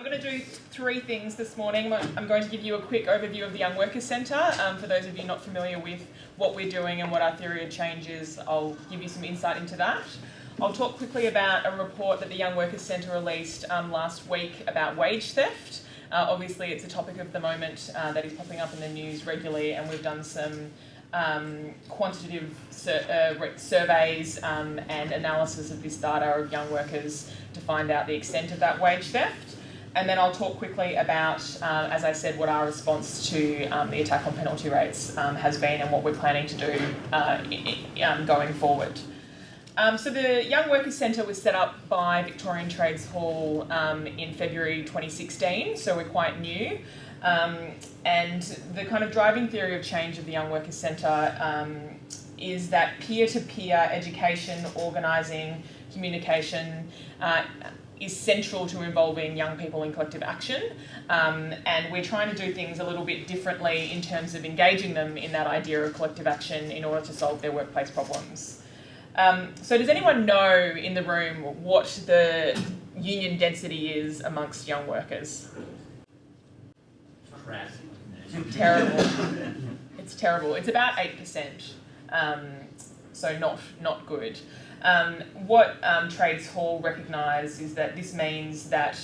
I'm going to do three things this morning. I'm going to give you a quick overview of the Young Workers Centre. For those of you not familiar with what we're doing and what our theory of change is, I'll give you some insight into that. I'll talk quickly about a report that the Young Workers Centre released last week about wage theft. Obviously, it's a topic of the moment that is popping up in the news regularly, and we've done some quantitative surveys and analysis of this data of young workers to find out the extent of that wage theft. And then I'll talk quickly about, as I said, what our response to the attack on penalty rates has been and what we're planning to do going forward. So the Young Workers Centre was set up by Victorian Trades Hall in February 2016, so we're quite new. And the kind of driving theory of change of the Young Workers Centre is that peer-to-peer education, organising, communication is central to involving young people in collective action, and we're trying to do things a little bit differently in terms of engaging them in that idea of collective action in order to solve their workplace problems. So does anyone know in the room what the union density is amongst young workers? Crap. Terrible. It's terrible. It's about 8%, so not good. What Trades Hall recognise is that this means that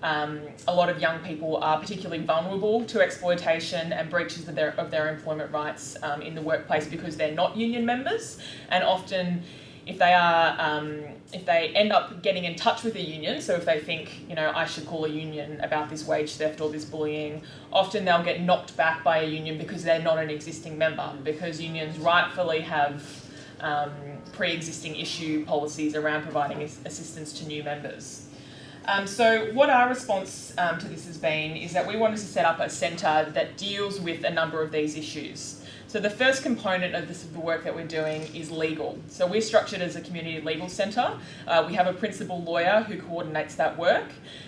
a lot of young people are particularly vulnerable to exploitation and breaches of their employment rights in the workplace because they're not union members, and often if they end up getting in touch with a union, so if they think, I should call a union about this wage theft or this bullying, often they'll get knocked back by a union because they're not an existing member, because unions rightfully have pre-existing issue policies around providing assistance to new members. So what our response to this has been is that we wanted to set up a centre that deals with a number of these issues. So the first component of the work that we're doing is legal. So we're structured as a community legal centre. We have a principal lawyer who coordinates that work,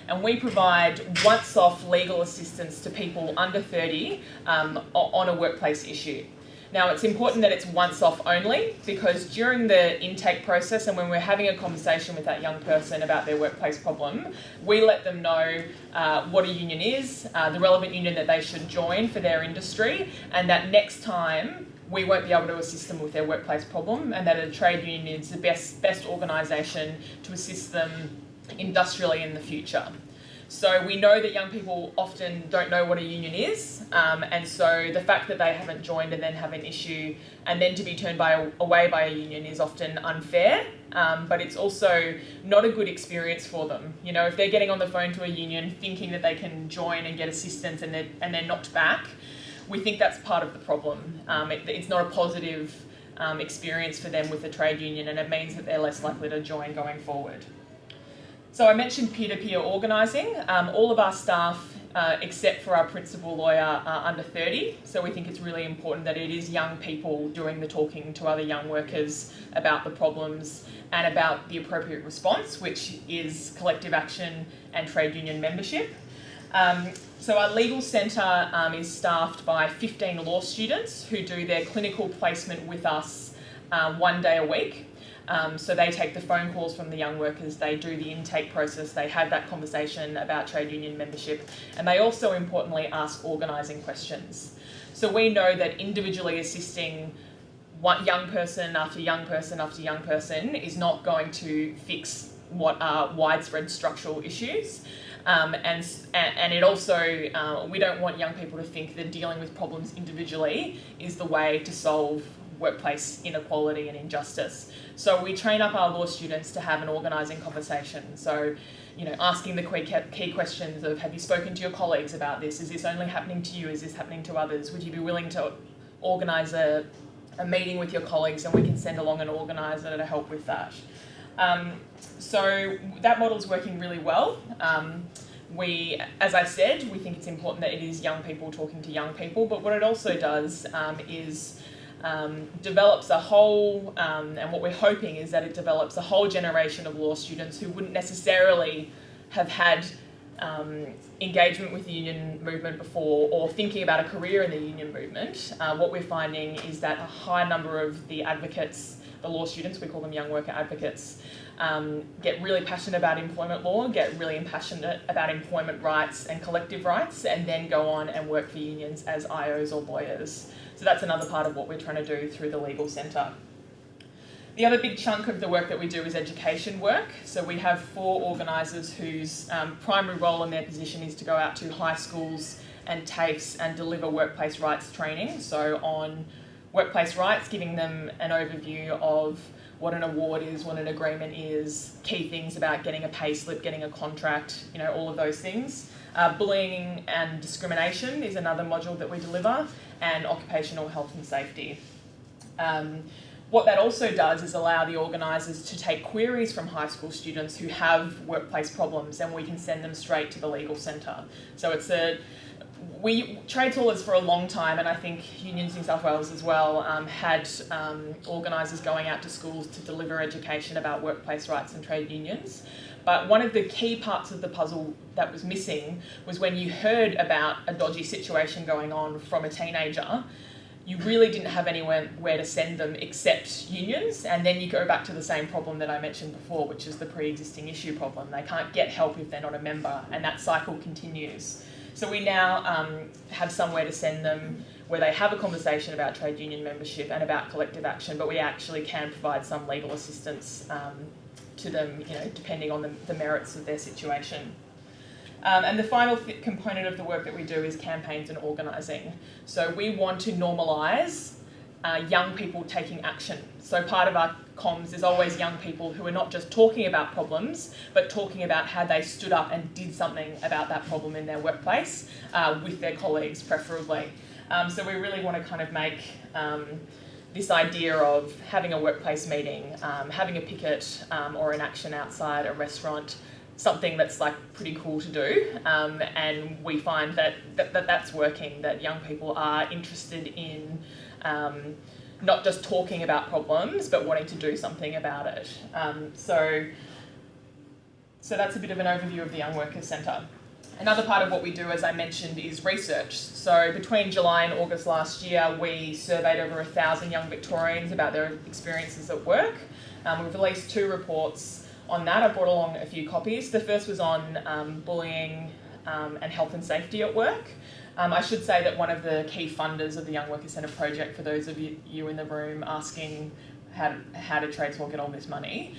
and we provide once-off legal assistance to people under 30 on a workplace issue. Now, it's important that it's once-off only, because during the intake process and when we're having a conversation with that young person about their workplace problem, we let them know what a union is, the relevant union that they should join for their industry, and that next time we won't be able to assist them with their workplace problem, and that a trade union is the best organisation to assist them industrially in the future. So we know that young people often don't know what a union is, and so the fact that they haven't joined and then have an issue and then to be turned away by a union is often unfair, but it's also not a good experience for them. If they're getting on the phone to a union thinking that they can join and get assistance and they're knocked back, we think that's part of the problem. It's not a positive experience for them with the trade union, and it means that they're less likely to join going forward. So I mentioned peer-to-peer organising. All of our staff, except for our principal lawyer, are under 30. So we think it's really important that it is young people doing the talking to other young workers about the problems and about the appropriate response, which is collective action and trade union membership. So our legal centre is staffed by 15 law students who do their clinical placement with us 1 day a week. So they take the phone calls from the young workers, they do the intake process, they have that conversation about trade union membership, and they also importantly ask organising questions. So we know that individually assisting one young person after young person after young person is not going to fix what are widespread structural issues. And it also, we don't want young people to think that dealing with problems individually is the way to solve workplace inequality and injustice. So we train up our law students to have an organising conversation. So, asking the key questions of, have you spoken to your colleagues about this? Is this only happening to you? Is this happening to others? Would you be willing to organise a meeting with your colleagues, and we can send along an organiser to help with that? So that model's working really well. As I said, we think it's important that it is young people talking to young people, but what it also does is develops a whole, and what we're hoping is that it develops a whole generation of law students who wouldn't necessarily have had engagement with the union movement before or thinking about a career in the union movement. What we're finding is that a high number of the advocates the law students, we call them young worker advocates, get really passionate about employment law, get really passionate about employment rights and collective rights, and then go on and work for unions as IOs or lawyers. So that's another part of what we're trying to do through the Legal Centre. The other big chunk of the work that we do is education work. So we have 4 organisers whose primary role in their position is to go out to high schools and TAFEs and deliver workplace rights training. So on workplace rights, giving them an overview of what an award is, what an agreement is, key things about getting a pay slip, getting a contract, all of those things. Bullying and discrimination is another module that we deliver, and occupational health and safety. What that also does is allow the organisers to take queries from high school students who have workplace problems, and we can send them straight to the Legal Centre. So trades hauliers for a long time, and I think Unions New South Wales as well, had organisers going out to schools to deliver education about workplace rights and trade unions. But one of the key parts of the puzzle that was missing was when you heard about a dodgy situation going on from a teenager, you really didn't have anywhere to send them except unions, and then you go back to the same problem that I mentioned before, which is the pre-existing issue problem. They can't get help if they're not a member, and that cycle continues. So we now have somewhere to send them where they have a conversation about trade union membership and about collective action, but we actually can provide some legal assistance to them, depending on the merits of their situation. And the final component of the work that we do is campaigns and organising. So we want to normalise young people taking action. So part of our comms is always young people who are not just talking about problems, but talking about how they stood up and did something about that problem in their workplace with their colleagues, preferably. So we really want to kind of make this idea of having a workplace meeting, having a picket or an action outside a restaurant, something that's pretty cool to do, and we find that's working, that young people are interested in not just talking about problems, but wanting to do something about it. So that's a bit of an overview of the Young Workers Centre. Another part of what we do, as I mentioned, is research. So between July and August last year, we surveyed over 1,000 young Victorians about their experiences at work. We've released 2 reports on that. I brought along a few copies. The first was on bullying and health and safety at work. I should say that one of the key funders of the Young Workers Centre project, for those of you in the room asking how did Trades Hall get all this money,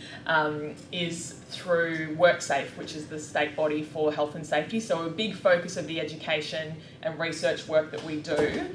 is through WorkSafe, which is the state body for health and safety. So a big focus of the education and research work that we do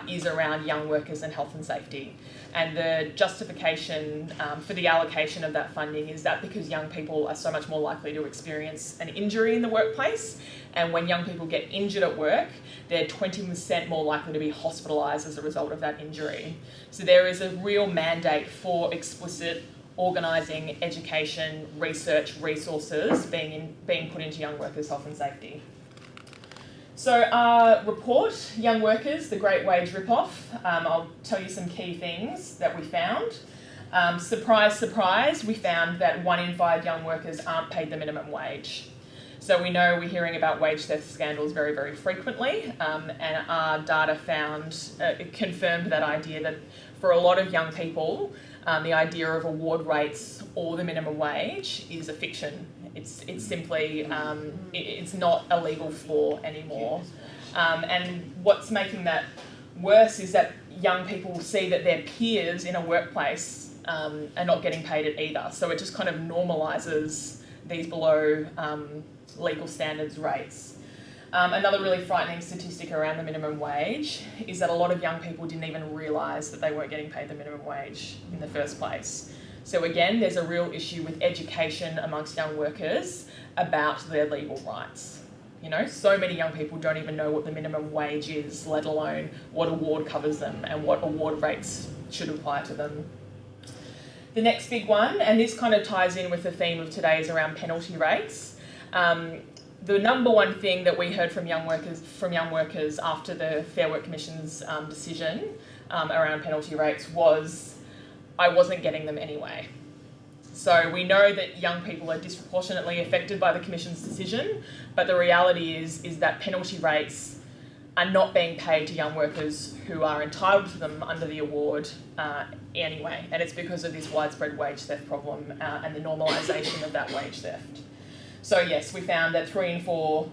is around young workers and health and safety. And the justification for the allocation of that funding is that because young people are so much more likely to experience an injury in the workplace, and when young people get injured at work, they're 20% more likely to be hospitalised as a result of that injury. So there is a real mandate for explicit organising, education, research, resources being put into young workers' health and safety. So our report, Young Workers, the Great Wage Rip-Off, I'll tell you some key things that we found. Surprise, surprise, we found that 1 in 5 young workers aren't paid the minimum wage. So we know we're hearing about wage theft scandals very, very frequently, and our data confirmed that idea that for a lot of young people, the idea of award rates or the minimum wage is a fiction. It's simply, it's not a legal flaw anymore. And what's making that worse is that young people see that their peers in a workplace are not getting paid it either. So it just kind of normalises these below legal standards rates. Another really frightening statistic around the minimum wage is that a lot of young people didn't even realise that they weren't getting paid the minimum wage in the first place. So again, there's a real issue with education amongst young workers about their legal rights. So many young people don't even know what the minimum wage is, let alone what award covers them and what award rates should apply to them. The next big one, and this kind of ties in with the theme of today, is around penalty rates. The number one thing that we heard from young workers after the Fair Work Commission's decision around penalty rates was, I wasn't getting them anyway. So we know that young people are disproportionately affected by the Commission's decision, but the reality is that penalty rates are not being paid to young workers who are entitled to them under the award anyway, and it's because of this widespread wage theft problem and the normalisation of that wage theft. So yes, we found that 3 in 4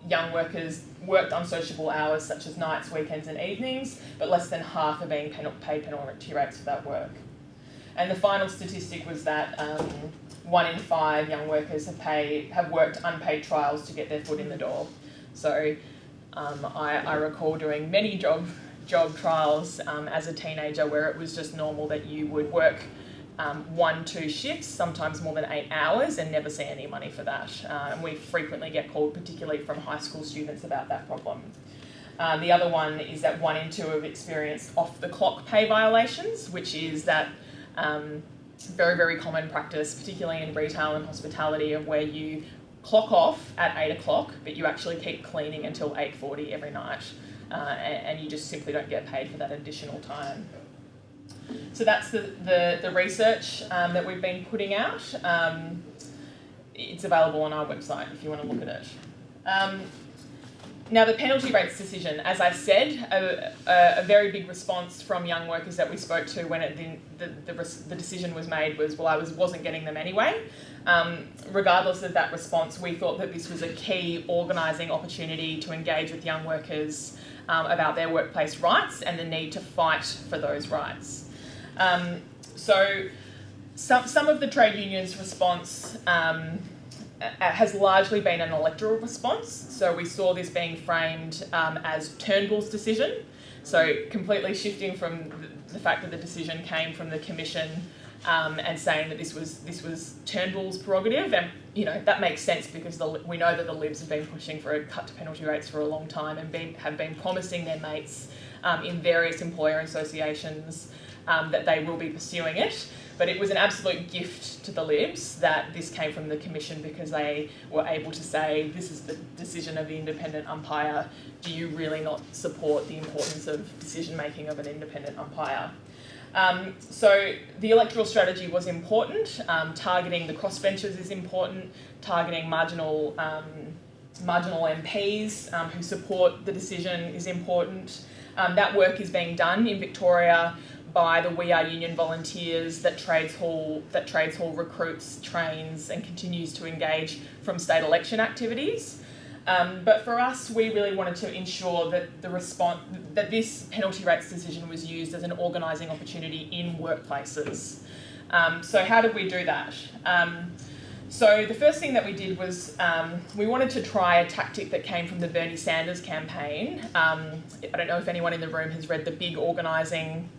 young workers worked unsociable hours such as nights, weekends and evenings, but less than half are being paid penalty rates for that work. And the final statistic was that 1 in 5 young workers have worked unpaid trials to get their foot in the door. So I recall doing many job trials as a teenager where it was just normal that you would work 1-2 shifts, sometimes more than 8 hours, and never see any money for that. And we frequently get called, particularly from high school students, about that problem. The other one is that 1 in 2 have experienced off-the-clock pay violations, which is that very, very common practice, particularly in retail and hospitality, of where you clock off at 8 o'clock, but you actually keep cleaning until 8:40 every night, and you just simply don't get paid for that additional time. So that's the research that we've been putting out. It's available on our website if you want to look at it. Now, the penalty rates decision, as I said, a very big response from young workers that we spoke to when the decision was made was, well, I wasn't getting them anyway. Regardless of that response, we thought that this was a key organising opportunity to engage with young workers about their workplace rights and the need to fight for those rights. So some of the trade unions' response has largely been an electoral response. So we saw this being framed as Turnbull's decision. So completely shifting from the fact that the decision came from the Commission and saying that this was Turnbull's prerogative. And that makes sense because we know that the Libs have been pushing for a cut to penalty rates for a long time and have been promising their mates in various employer associations that they will be pursuing it. But it was an absolute gift to the Libs that this came from the Commission because they were able to say, this is the decision of the independent umpire. Do you really not support the importance of decision-making of an independent umpire? So the electoral strategy was important. Targeting the crossbenchers is important. Targeting marginal MPs who support the decision is important. That work is being done in Victoria by the We Are Union volunteers that Trades Hall recruits, trains and continues to engage from state election activities. But for us, we really wanted to ensure that that this penalty rates decision was used as an organising opportunity in workplaces. So how did we do that? So the first thing that we did was we wanted to try a tactic that came from the Bernie Sanders campaign. I don't know if anyone in the room has read the big organising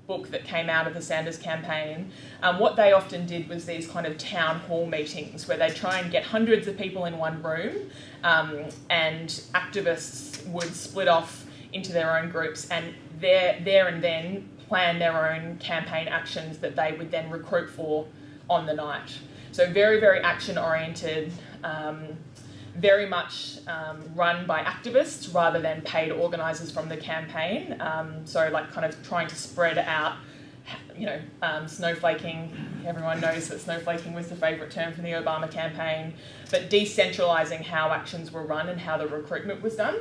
book that came out of the Sanders campaign. What they often did was these kind of town hall meetings where they try and get hundreds of people in one room and activists would split off into their own groups and there and then plan their own campaign actions that they would then recruit for on the night. So very, very action oriented, very much run by activists rather than paid organisers from the campaign. So like kind of trying to spread out, snowflaking. Everyone knows that snowflaking was the favourite term from the Obama campaign, but decentralising how actions were run and how the recruitment was done.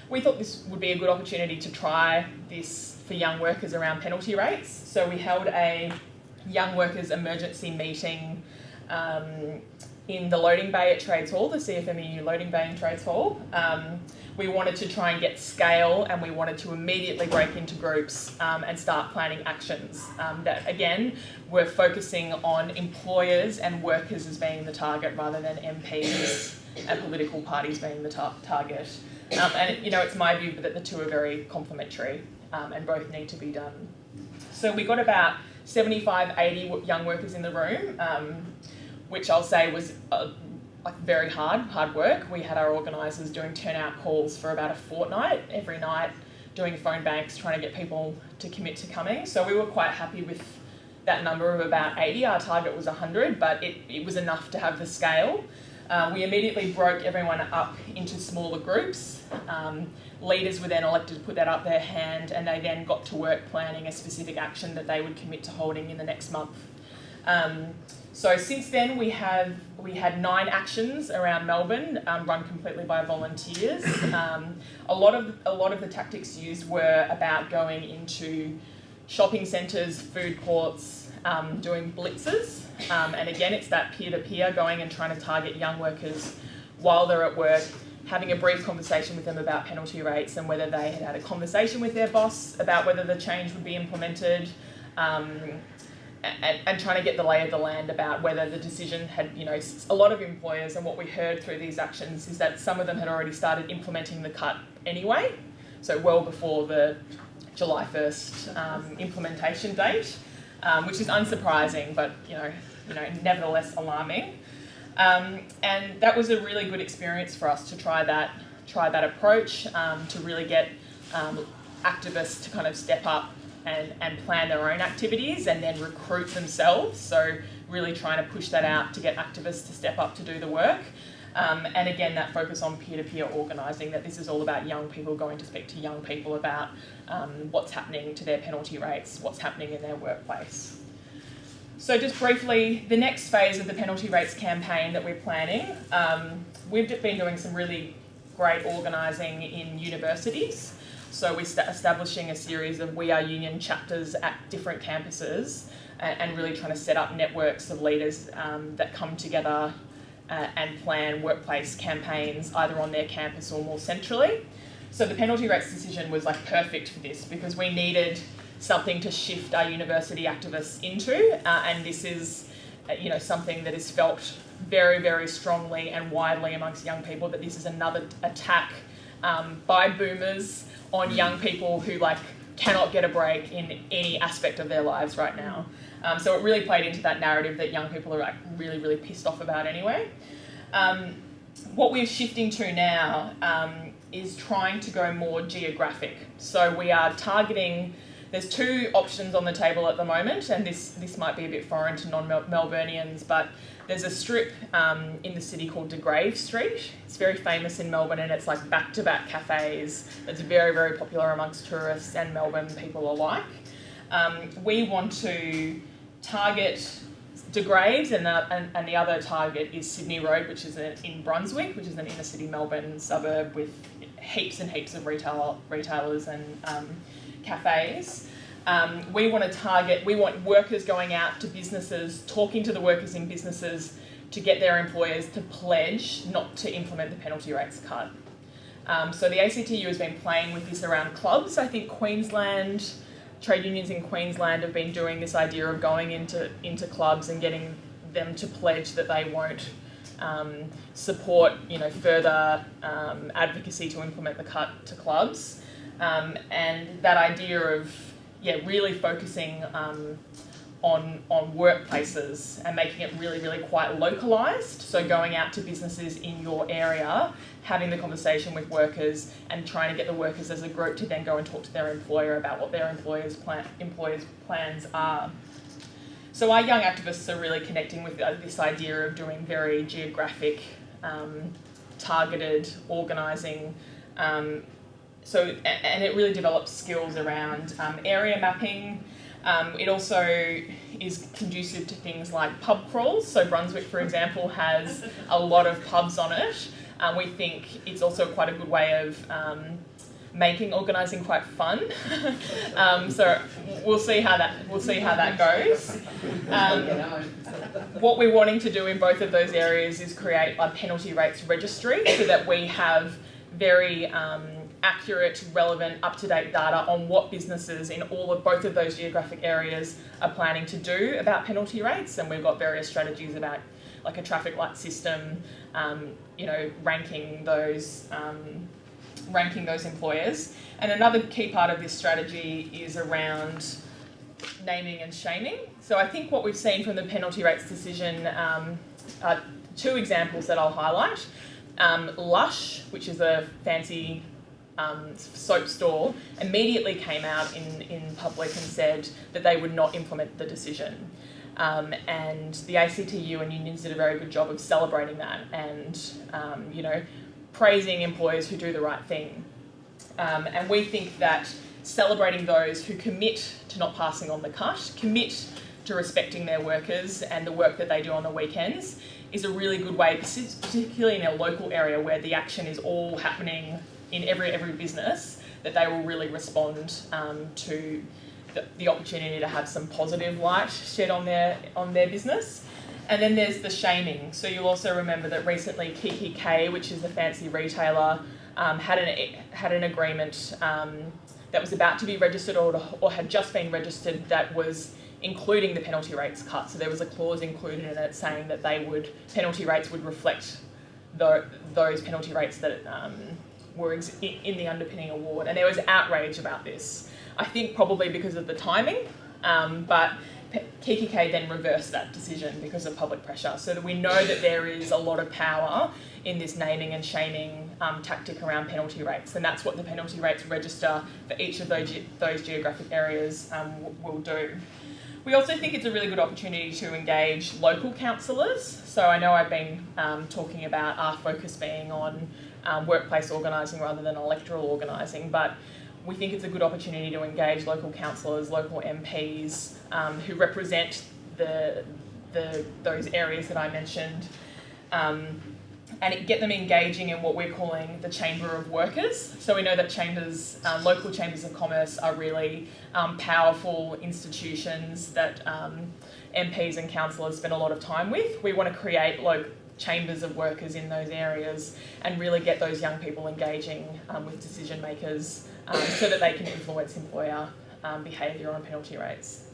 We thought this would be a good opportunity to try this for young workers around penalty rates. So we held a young workers emergency meeting in the loading bay at Trades Hall, the CFMEU loading bay in Trades Hall. We wanted to try and get scale and we wanted to immediately break into groups and start planning actions that, again, were focusing on employers and workers as being the target rather than MPs and political parties being the target. And it's my view that the two are very complementary and both need to be done. So we got about 75, 80 young workers in the room, which I'll say was very hard work. We had our organisers doing turnout calls for about a fortnight, every night, doing phone banks, trying to get people to commit to coming. So we were quite happy with that number of about 80. Our target was 100, but it was enough to have the scale. We immediately broke everyone up into smaller groups. Leaders were then elected to put that up their hand and they then got to work planning a specific action that they would commit to holding in the next month. So since then we had 9 actions around Melbourne, run completely by volunteers. A lot of the tactics used were about going into shopping centres, food courts, doing blitzes, and again it's that peer-to-peer going and trying to target young workers while they're at work, having a brief conversation with them about penalty rates and whether they had a conversation with their boss about whether the change would be implemented, and trying to get the lay of the land about whether the decision had, a lot of employers, and what we heard through these actions is that some of them had already started implementing the cut anyway, so well before the July 1st implementation date, which is unsurprising, but nevertheless alarming. And that was a really good experience for us to try that approach, to really get activists to kind of step up and plan their own activities and then recruit themselves. So really trying to push that out to get activists to step up to do the work. And again, that focus on peer-to-peer organising, that this is all about young people going to speak to young people about what's happening to their penalty rates, what's happening in their workplace. So just briefly, the next phase of the penalty rates campaign that we're planning, we've been doing some really great organising in universities. So we're establishing a series of We Are Union chapters at different campuses and really trying to set up networks of leaders that come together and plan workplace campaigns either on their campus or more centrally. So the penalty rates decision was perfect for this because we needed something to shift our university activists into, and this is something that is felt very, very strongly and widely amongst young people, that this is another attack by boomers on young people who cannot get a break in any aspect of their lives right now. So it really played into that narrative that young people are really, really pissed off about anyway. What we're shifting to now is trying to go more geographic. So we are targeting, there's 2 options on the table at the moment, and this might be a bit foreign to non-Melburnians, but there's a strip in the city called De Grave Street. It's very famous in Melbourne, and it's back-to-back cafes. It's very, very popular amongst tourists and Melbourne people alike. We want to target De Graves, and the other target is Sydney Road, which is in Brunswick, which is an inner-city Melbourne suburb with heaps and heaps of retailers and cafes. We want workers going out to businesses, talking to the workers in businesses to get their employers to pledge not to implement the penalty rates cut. So the ACTU has been playing with this around clubs. I think trade unions in Queensland have been doing this idea of going into clubs and getting them to pledge that they won't support further advocacy to implement the cut to clubs. And that idea of really focusing on workplaces and making it really, really quite localised. So going out to businesses in your area, having the conversation with workers and trying to get the workers as a group to then go and talk to their employer about what their employers' plans are. So our young activists are really connecting with this idea of doing very geographic, targeted organising. And it really develops skills around area mapping. It also is conducive to things like pub crawls. So Brunswick, for example, has a lot of pubs on it. We think it's also quite a good way of making organising quite fun. So we'll see how that goes. What we're wanting to do in both of those areas is create a penalty rates registry so that we have very accurate, relevant, up-to-date data on what businesses in both of those geographic areas are planning to do about penalty rates, and we've got various strategies about a traffic light system, ranking those employers. And another key part of this strategy is around naming and shaming. So I think what we've seen from the penalty rates decision are 2 examples that I'll highlight. Lush, which is a fancy soap store, immediately came out in public and said that they would not implement the decision. And the ACTU and unions did a very good job of celebrating that and, praising employers who do the right thing. And we think that celebrating those who commit to not passing on the cut, commit to respecting their workers and the work that they do on the weekends is a really good way, particularly in a local area where the action is all happening in every business, that they will really respond to the opportunity to have some positive light shed on their business. And then there's the shaming. So you'll also remember that recently K, which is a fancy retailer, had an agreement that was about to be registered or had just been registered that was including the penalty rates cut. So there was a clause included in it saying that penalty rates would reflect those penalty rates that were in the underpinning award. And there was outrage about this. I think probably because of the timing, but KKK then reversed that decision because of public pressure. So that we know that there is a lot of power in this naming and shaming tactic around penalty rates, and that's what the penalty rates register for each of those geographic areas will do. We also think it's a really good opportunity to engage local councillors. So I know I've been talking about our focus being on workplace organising rather than electoral organising, but we think it's a good opportunity to engage local councillors, local MPs who represent those areas that I mentioned, and get them engaging in what we're calling the Chamber of Workers. So we know that local chambers of commerce are really powerful institutions that MPs and councillors spend a lot of time with. We want to create chambers of workers in those areas and really get those young people engaging with decision makers so that they can influence employer behaviour on penalty rates.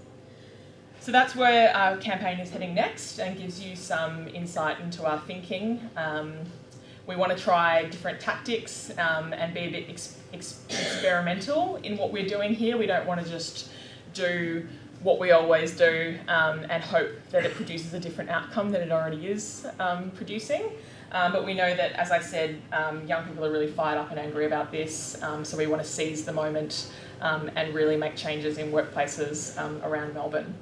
So that's where our campaign is heading next and gives you some insight into our thinking. We want to try different tactics and be a bit experimental in what we're doing here. We don't want to just do what we always do and hope that it produces a different outcome than it already is producing. But we know that, as I said, young people are really fired up and angry about this, so we want to seize the moment and really make changes in workplaces around Melbourne.